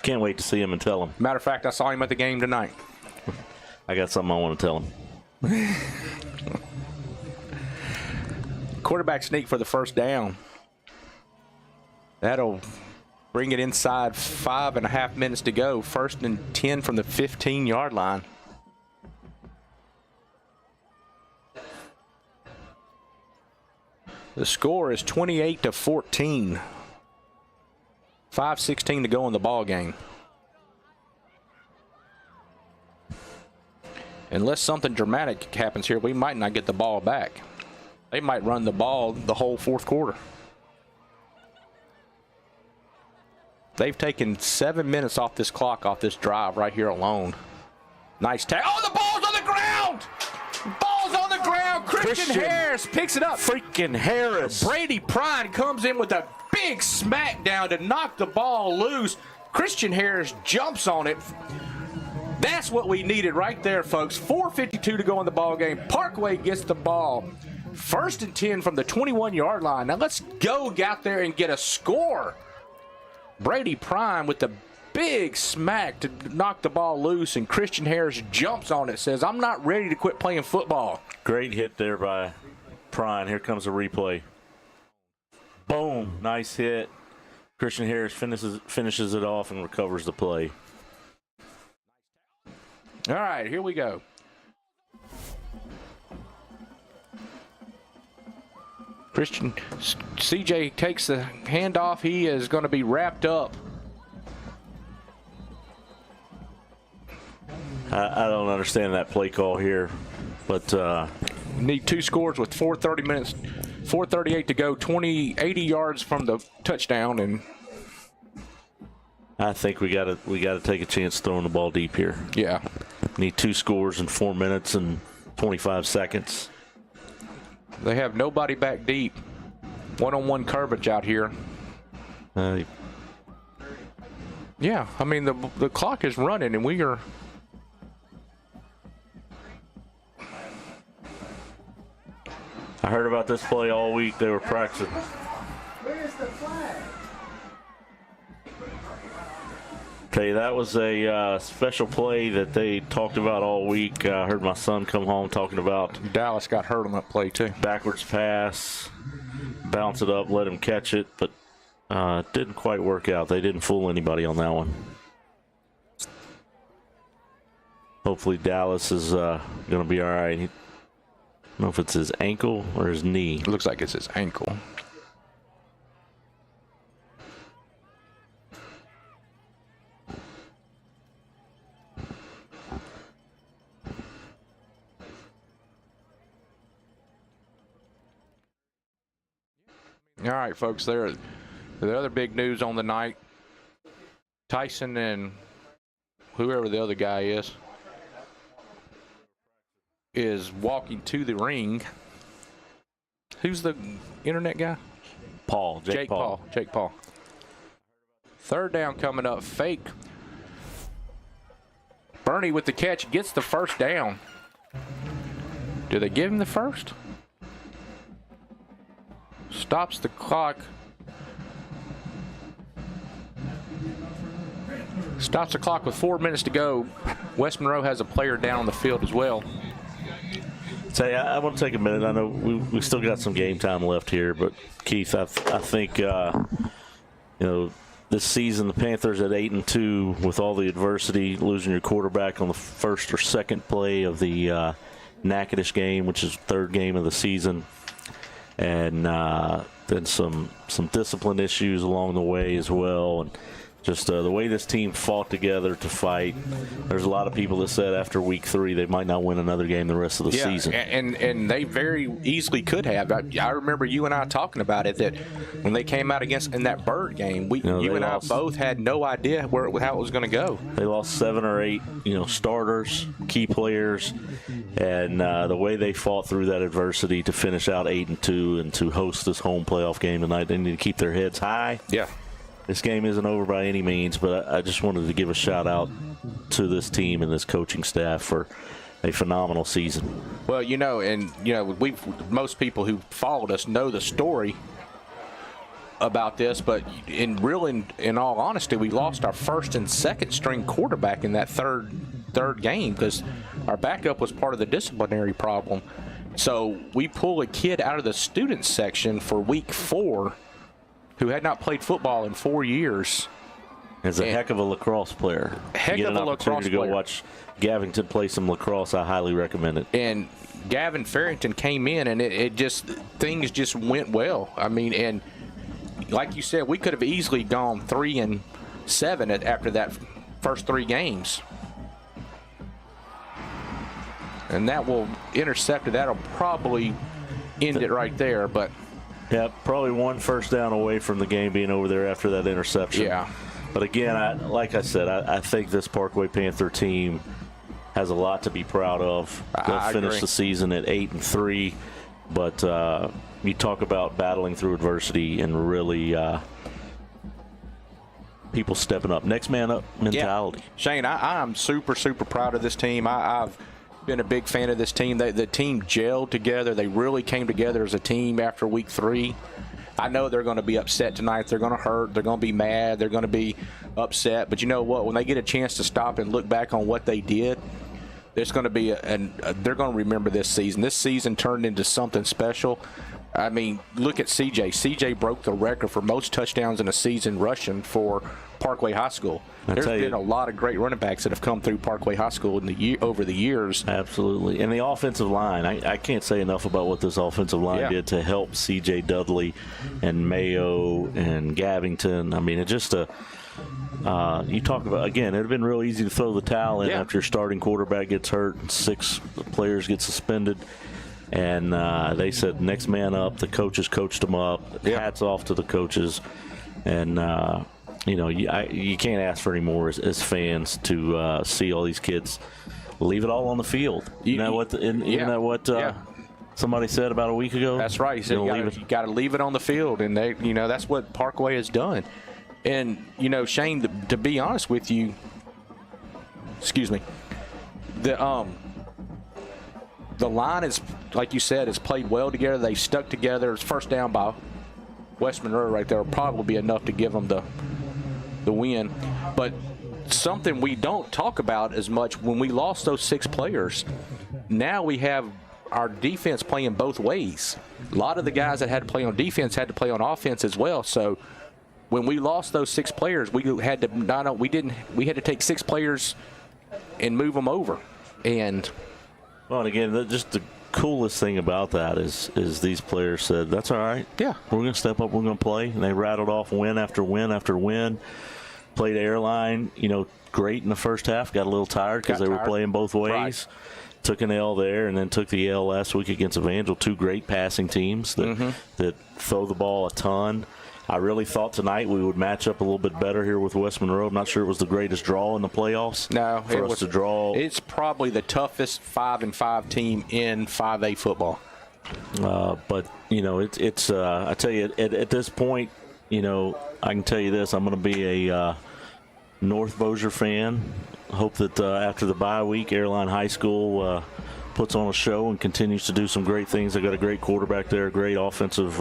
Can't wait to see him and tell him. Matter of fact, I saw him at the game tonight. I got something I want to tell him. Quarterback sneak for the first down. That'll bring it inside 5.5 minutes to go. 1st and 10 from the 15-yard line. The score is 28-14. 5:16 to go in the ball game. Unless something dramatic happens here, we might not get the ball back. They might run the ball the whole 4th quarter. They've taken 7 minutes off this clock, off this drive right here alone. Nice tackle. Oh, the ball's on the ground! Ball's on the ground. Christian Harris picks it up. Freaking Harris. Brady Prine comes in with a big smackdown to knock the ball loose. Christian Harris jumps on it. That's what we needed right there, folks. 4:52 to go in the ball game. Parkway gets the ball. 1st and 10 from the 21-yard line. Now let's go out there and get a score. Brady Prime with the big smack to knock the ball loose, and Christian Harris jumps on it, says, I'm not ready to quit playing football. Great hit there by Prine. Here comes a replay. Boom. Nice hit. Christian Harris finishes it off and recovers the play. All right, here we go. Christian, CJ takes the handoff. He is going to be wrapped up. I don't understand that play call here, but need 2 scores with 4:38 to go, 80 yards from the touchdown, and I think we got to take a chance throwing the ball deep here. Yeah, need 2 scores in 4 minutes and 25 seconds. They have nobody back deep. One-on-one coverage out here. Yeah, I mean the clock is running, and we are. I heard about this play all week. They were practicing. Where's the flag? Tell you, that was a special play that they talked about all week. I heard my son come home talking about. Dallas got hurt on that play, too. Backwards pass, bounce it up, let him catch it, but it didn't quite work out. They didn't fool anybody on that one. Hopefully Dallas is going to be all right. I don't know if it's his ankle or his knee. It looks like it's his ankle. All right, folks, there. The other big news on the night, Tyson and whoever the other guy is walking to the ring. Who's the internet guy? Paul. Jake Paul. Jake Paul. Third down coming up. Fake. Bernie with the catch gets the first down. Do they give him the first? Stops the clock. Stops the clock with 4 minutes to go. West Monroe has a player down on the field as well. Say, I want to take a minute. I know we still got some game time left here, but Keith, I think this season the Panthers at 8-2 with all the adversity, losing your quarterback on the first or second play of the Natchitoches game, which is the third game of the season. And then some discipline issues along the way as well, and just the way this team fought together to fight. There's a lot of people that said after week 3 they might not win another game the rest of the season. And they very easily could have. I remember you and I talking about it, that when they came out against in that Bird game, you and I both had no idea how it was going to go. They lost 7 or 8 starters, key players, and the way they fought through that adversity to finish out 8-2 and to host this home playoff game tonight, they need to keep their heads high. Yeah. This game isn't over by any means, but I just wanted to give a shout out to this team and this coaching staff for a phenomenal season. Well, most people who followed us know the story about this, but in all honesty, we lost our first and second string quarterback in that third game because our backup was part of the disciplinary problem. So we pull a kid out of the student section for week 4 who had not played football in 4 years. Is a heck of a lacrosse player. Heck of a lacrosse player. To go watch Gavington play some lacrosse, I highly recommend it. And Gavin Farrington came in, and things just went well. I mean, and like you said, we could have easily gone 3-7 after that first 3 games. And that will intercept it. That'll probably end it right there, but. Yeah, probably 1 first down away from the game being over there after that interception. Yeah. But again, like I said, I think this Parkway Panther team has a lot to be proud of. They'll finish the season at 8-3. But you talk about battling through adversity and really people stepping up. Next man up mentality. Yeah. Shane, I'm super, super proud of this team. I've been a big fan of this team. The team gelled together. They really came together as a team after week 3. I know they're going to be upset tonight. They're going to hurt. They're going to be mad. They're going to be upset. But you know what? When they get a chance to stop and look back on what they did, there's going to be they're going to remember this season. This season turned into something special. I mean, look at CJ. CJ broke the record for most touchdowns in a season rushing for Parkway High School. There's been a lot of great running backs that have come through Parkway High School over the years. Absolutely. And the offensive line, I can't say enough about what this offensive line did to help CJ Dudley and Mayo and Gavington. I mean, it just you talk about, again, it would have been real easy to throw the towel in after your starting quarterback gets hurt and 6 players get suspended. And they said next man up. The coaches coached them up. Hats off to the coaches. And you can't ask for any more as fans to see all these kids leave it all on the field. Somebody said about a week ago? That's right. He said you got to leave it on the field, and that's what Parkway has done. And Shane, to be honest with you, the line is, like you said, has played well together. They stuck together. It's first down by West Monroe right there will probably be enough to give them the win. But something we don't talk about as much. When we lost those 6 players, now we have our defense playing both ways. A lot of the guys that had to play on defense had to play on offense as well. So when we lost those 6 players, we had to take 6 players and move them over. And well, and again, just the coolest thing about that is these players said, "That's all right. Yeah, we're going to step up. We're going to play." And they rattled off win after win after win. Played Airline, great in the first half. Got a little tired because they were playing both ways. Right. Took an L there, and then took the L last week against Evangel. 2 great passing teams that throw the ball a ton. I really thought tonight we would match up a little bit better here with West Monroe. I'm not sure it was the greatest draw in the playoffs. No, for us to draw. It's probably the toughest 5-5 team in 5A football. But it's I tell you, at this point, I can tell you this: I'm going to be a North Bossier fan. Hope that after the bye week, Airline High School puts on a show and continues to do some great things. They got a great quarterback there, a great offensive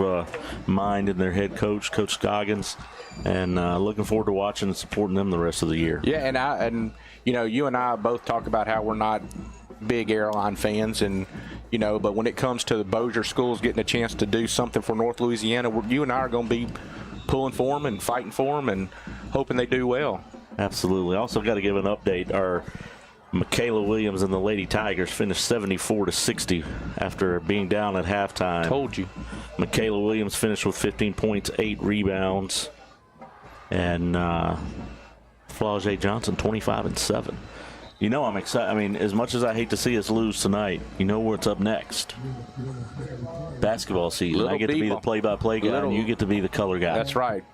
mind in their head coach, Coach Scoggins, and looking forward to watching and supporting them the rest of the year. Yeah, and you and I both talk about how we're not big Airline fans, and but when it comes to the Bossier schools getting a chance to do something for North Louisiana, you and I are going to be pulling for them and fighting for them and hoping they do well. Absolutely. Also got to give an update. Our Michaela Williams and the Lady Tigers finished 74-60 after being down at halftime. Told you. Michaela Williams finished with 15 points, 8 rebounds, and Flaugier Johnson 25-7. I'm excited. I mean, as much as I hate to see us lose tonight, what's up next? Basketball season. I get to be the play-by-play guy, and you get to be the color guy. That's right.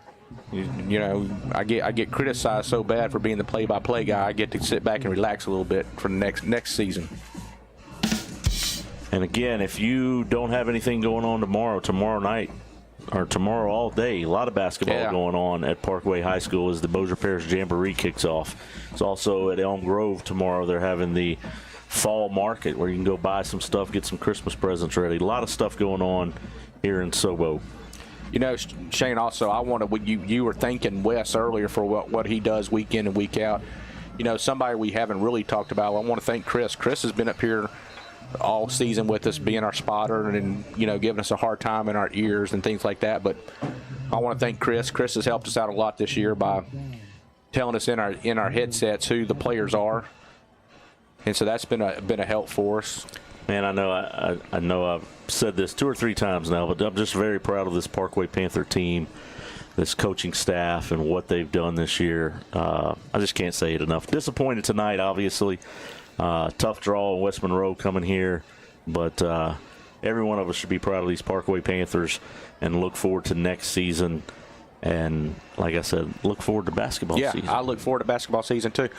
I get criticized so bad for being the play-by-play guy. I get to sit back and relax a little bit for the next season. And again, if you don't have anything going on tomorrow night, or tomorrow all day, a lot of basketball going on at Parkway High School as the Bossier Parish Jamboree kicks off. It's also at Elm Grove tomorrow. They're having the fall market where you can go buy some stuff, get some Christmas presents ready. A lot of stuff going on here in Sobo. Shane, also, you were thanking Wes earlier for what he does week in and week out. Somebody we haven't really talked about, I want to thank Chris. Chris has been up here all season with us, being our spotter and giving us a hard time in our ears and things like that. But I want to thank Chris. Chris has helped us out a lot this year by telling us in our headsets who the players are, and so that's been a help for us. Man, I know I've said this 2 or 3 times now, but I'm just very proud of this Parkway Panther team, this coaching staff, and what they've done this year. I just can't say it enough. Disappointed tonight, obviously. Tough draw in West Monroe coming here, but every one of us should be proud of these Parkway Panthers and look forward to next season. And like I said, look forward to basketball season. Yeah, I look forward to basketball season too.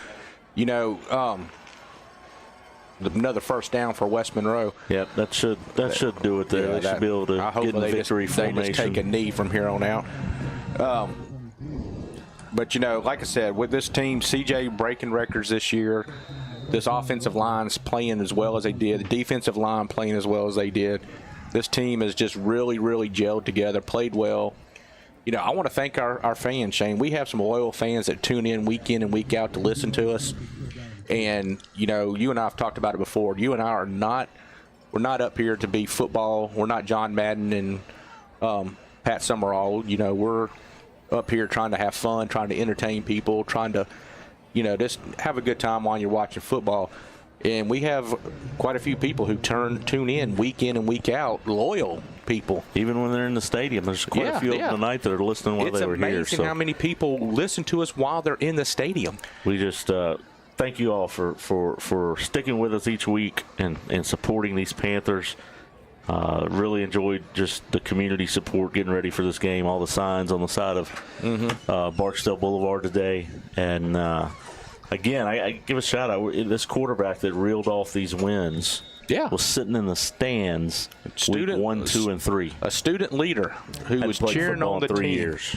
Another first down for West Monroe. Yep, that should do it there. They should be able to get in victory formation. They just take a knee from here on out. But, like I said, with this team, CJ breaking records this year, this offensive line's playing as well as they did, the defensive line playing as well as they did. This team has just really, really gelled together, played well. I want to thank our fans, Shane. We have some loyal fans that tune in and week out to listen to us. And, you and I have talked about it before. You and I we're not up here to be football. We're not John Madden and Pat Summerall. We're up here trying to have fun, trying to entertain people, trying to, just have a good time while you're watching football. And we have quite a few people who tune in and week out, loyal people. Even when they're in the stadium, there's quite a few of them tonight that are listening while they were here. It's amazing how many people listen to us while they're in the stadium. We just thank you all for sticking with us each week and supporting these Panthers. Really enjoyed just the community support getting ready for this game, all the signs on the side of Barksdale Boulevard today. And, again, I give a shout-out. This quarterback that reeled off these wins was sitting in the stands week 1, 2, and 3. A student leader who was cheering on the 3 team. years.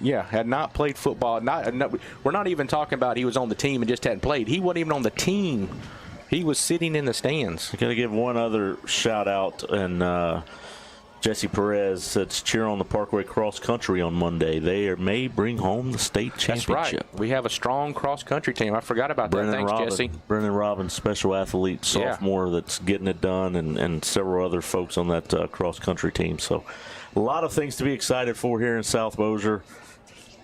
Yeah, had not played football. We're not even talking about he was on the team and just hadn't played. He wasn't even on the team. He was sitting in the stands. I got to give one other shout-out and Jesse Perez says, cheer on the Parkway cross country on Monday. They may bring home the state championship. That's right. We have a strong cross country team. I forgot about that. Thanks, Jesse. Brennan Robbins, special athlete, sophomore, that's getting it done, and several other folks on that cross country team. So a lot of things to be excited for here in South Bossier.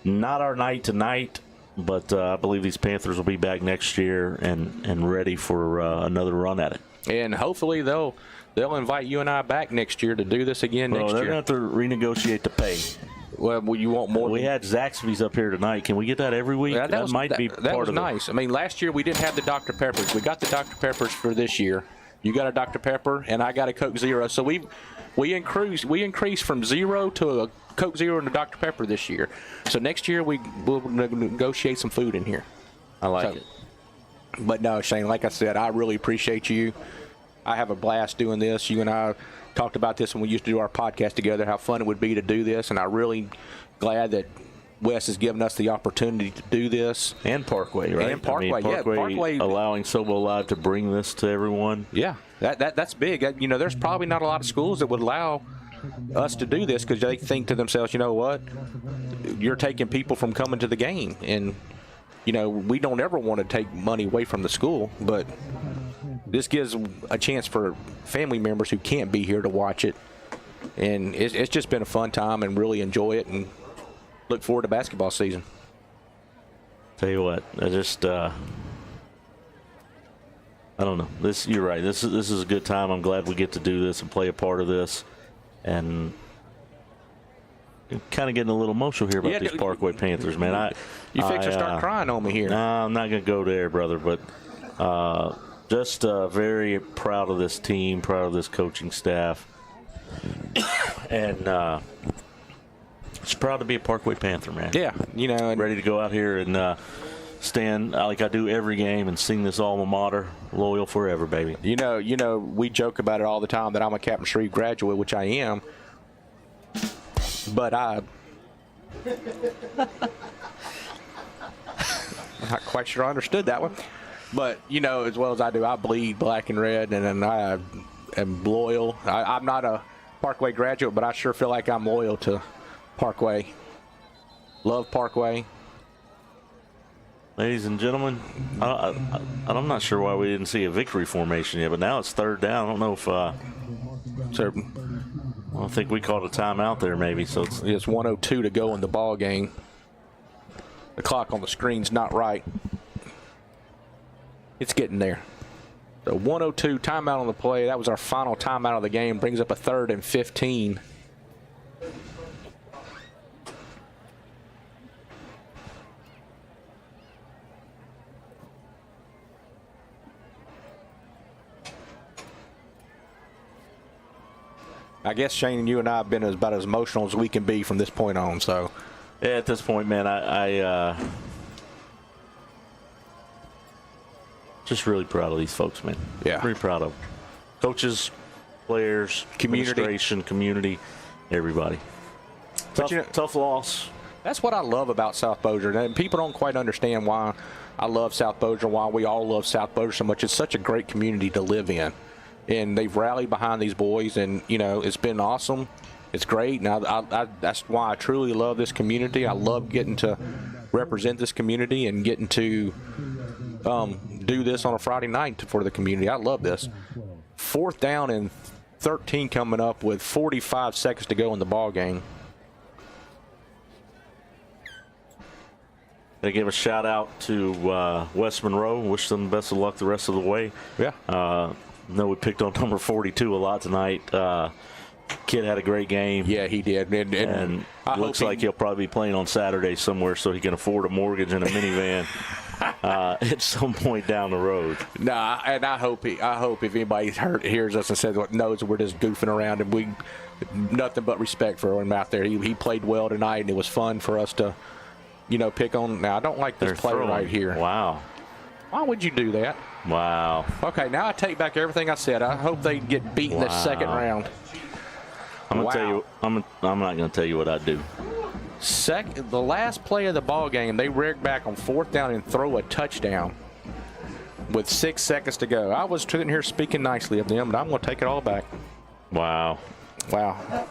Not our night tonight, but I believe these Panthers will be back next year and ready for another run at it. And hopefully they'll invite you and I back next year to do this again next year. They're going to have to renegotiate the pay. Well, you want more? We had Zaxby's up here tonight. Can we get that every week? Yeah, that might be part of it. Nice. I mean, last year we didn't have the Dr. Peppers. We got the Dr. Peppers for this year. You got a Dr. Pepper, and I got a Coke Zero. So we increased from zero to a Coke Zero and a Dr. Pepper this year. So next year we'll negotiate some food in here. I like it. But no, Shane, like I said, I really appreciate you. I have a blast doing this. You and I talked about this when we used to do our podcast together, how fun it would be to do this, and I'm really glad that Wes has given us the opportunity to do this. And Parkway, right? And Parkway, Parkway allowing SOBO.live to bring this to everyone. Yeah, that's big. You know, there's probably not a lot of schools that would allow us to do this because they think to themselves, you know what, you're taking people from coming to the game. And, you know, we don't ever want to take money away from the school, but this gives a chance for family members who can't be here to watch it. And it's just been a fun time and really enjoy it and look forward to basketball season. Tell you what, I just I don't know. You're right. This is a good time. I'm glad we get to do this and play a part of this. And kind of getting a little emotional here about these Parkway Panthers, man. You fix to start crying on me here. No, I'm not going to go there, brother. But just very proud of this team, proud of this coaching staff, and just proud to be a Parkway Panther, man. Yeah, you know, and ready to go out here and stand like I do every game and sing this alma mater, loyal forever, baby. You know, we joke about it all the time that I'm a Captain Shreve graduate, which I am, but I'm not quite sure I understood that one. But, you know, as well as I do, I bleed black and red, and I am loyal. I'm not a Parkway graduate, but I sure feel like I'm loyal to Parkway. Love Parkway. Ladies and gentlemen, I'm not sure why we didn't see a victory formation yet, but now it's third down. I don't know if I think we called a timeout there maybe. So it's 1:02 to go in the ball game. The clock on the screen's not right. It's getting there. So 1:02 timeout on the play. That was our final timeout of the game. Brings up a 3rd and 15. I guess, Shane, you and I have been about as emotional as we can be from this point on. So, yeah, at this point, man, I just really proud of these folks, man. Yeah, really proud of them. Coaches, players, administration, community, everybody. Tough loss. That's what I love about South Bossier. And people don't quite understand why I love South Bossier, why we all love South Bossier so much. It's such a great community to live in. And they've rallied behind these boys, and, you know, it's been awesome. It's great. And that's why I truly love this community. I love getting to represent this community and getting to do this on a Friday night for the community. I love this. 4th down and 13 coming up with 45 seconds to go in the ball game. They give a shout out to West Monroe. Wish them best of luck the rest of the way. Yeah. No, we picked on number 42 a lot tonight. Kid had a great game. Yeah, he did. And looks like he'll probably be playing on Saturday somewhere so he can afford a mortgage and a minivan at some point down the road. Nah, and I hope if anybody hears us and says knows we're just goofing around, and we nothing but respect for him out there. He played well tonight, and it was fun for us to, you know, pick on. Now, I don't like this player right here. Wow. Why would you do that? Wow. Okay, now I take back everything I said. I hope they get beat in the 2nd round. I'm gonna tell you. I'm not gonna tell you what I do. The last play of the ball game, they rig back on 4th down and throw a touchdown with 6 seconds to go. I was sitting here speaking nicely of them, but I'm gonna take it all back. Wow. Wow.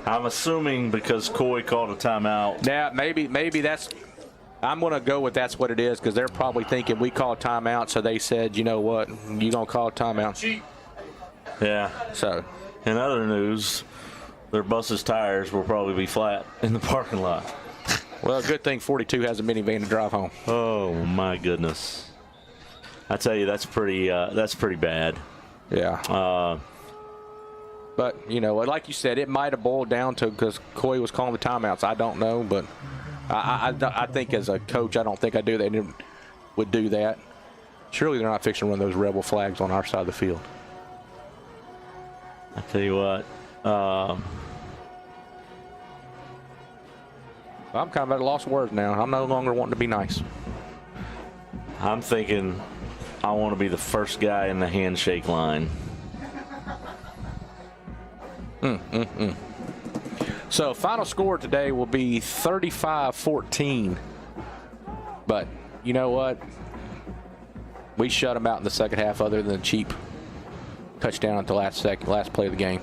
I'm assuming because Coy called a timeout. Now, maybe that's – I'm going to go with that's what it is because they're probably thinking we called timeout, so they said, you know what, you going to call a timeout. Yeah. So, in other news, their bus's tires will probably be flat in the parking lot. well, good thing 42 has a minivan to drive home. Oh, my goodness. I tell you, that's pretty bad. Yeah. But, you know, like you said, it might have boiled down to because Coy was calling the timeouts. I don't know, but I think as a coach, I don't think I would do that. Surely they're not fixing to run those rebel flags on our side of the field. I tell you what. I'm kind of at a loss of words now. I'm no longer wanting to be nice. I'm thinking I want to be the first guy in the handshake line. So final score today will be 35-14. But you know what? We shut them out in the second half other than a cheap touchdown at the last play of the game.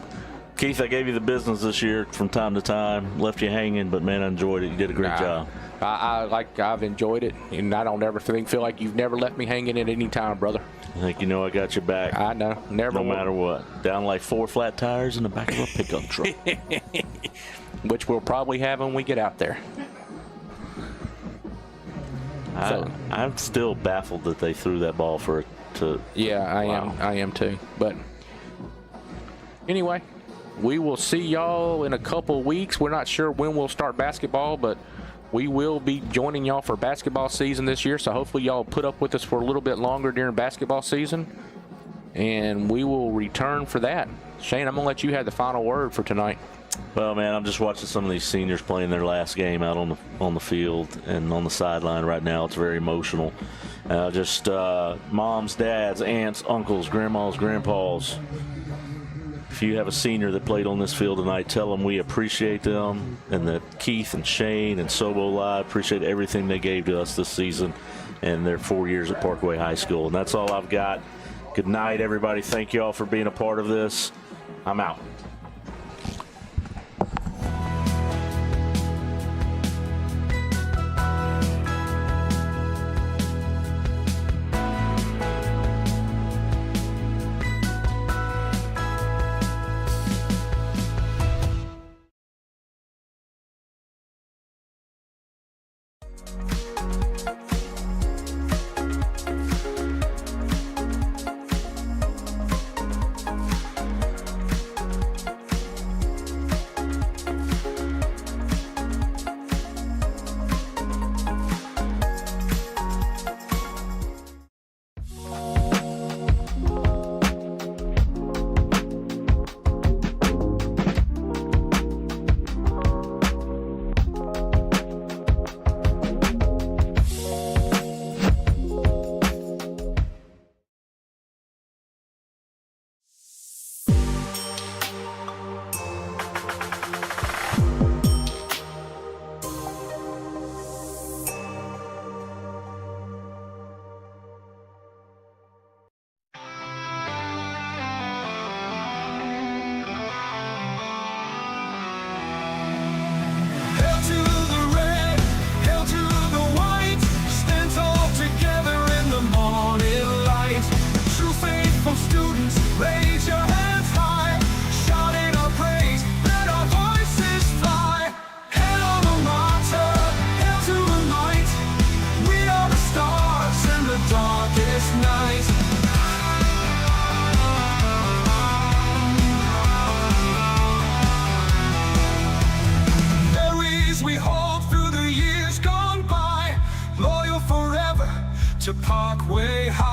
Keith, I gave you the business this year from time to time. Left you hanging, but, man, I enjoyed it. You did a great job. I've enjoyed it, and I don't ever feel like you've never left me hanging at any time, brother. I think you know I got your back. I know. No matter what. Down like 4 flat tires in the back of a pickup truck. Which we'll probably have when we get out there. I'm still baffled that they threw that ball for it to. Yeah, I am too. But anyway, we will see y'all in a couple weeks. We're not sure when we'll start basketball, but we will be joining y'all for basketball season this year. So hopefully y'all put up with us for a little bit longer during basketball season, and we will return for that. Shane, I'm going to let you have the final word for tonight. Well, man, I'm just watching some of these seniors playing their last game out on the field and on the sideline right now. It's very emotional. Just moms, dads, aunts, uncles, grandmas, grandpas. If you have a senior that played on this field tonight, tell them we appreciate them, and that Keith and Shane and SOBO.live appreciate everything they gave to us this season and their 4 years at Parkway High School. And that's all I've got. Good night, everybody. Thank you all for being a part of this. I'm out. to Parkway High.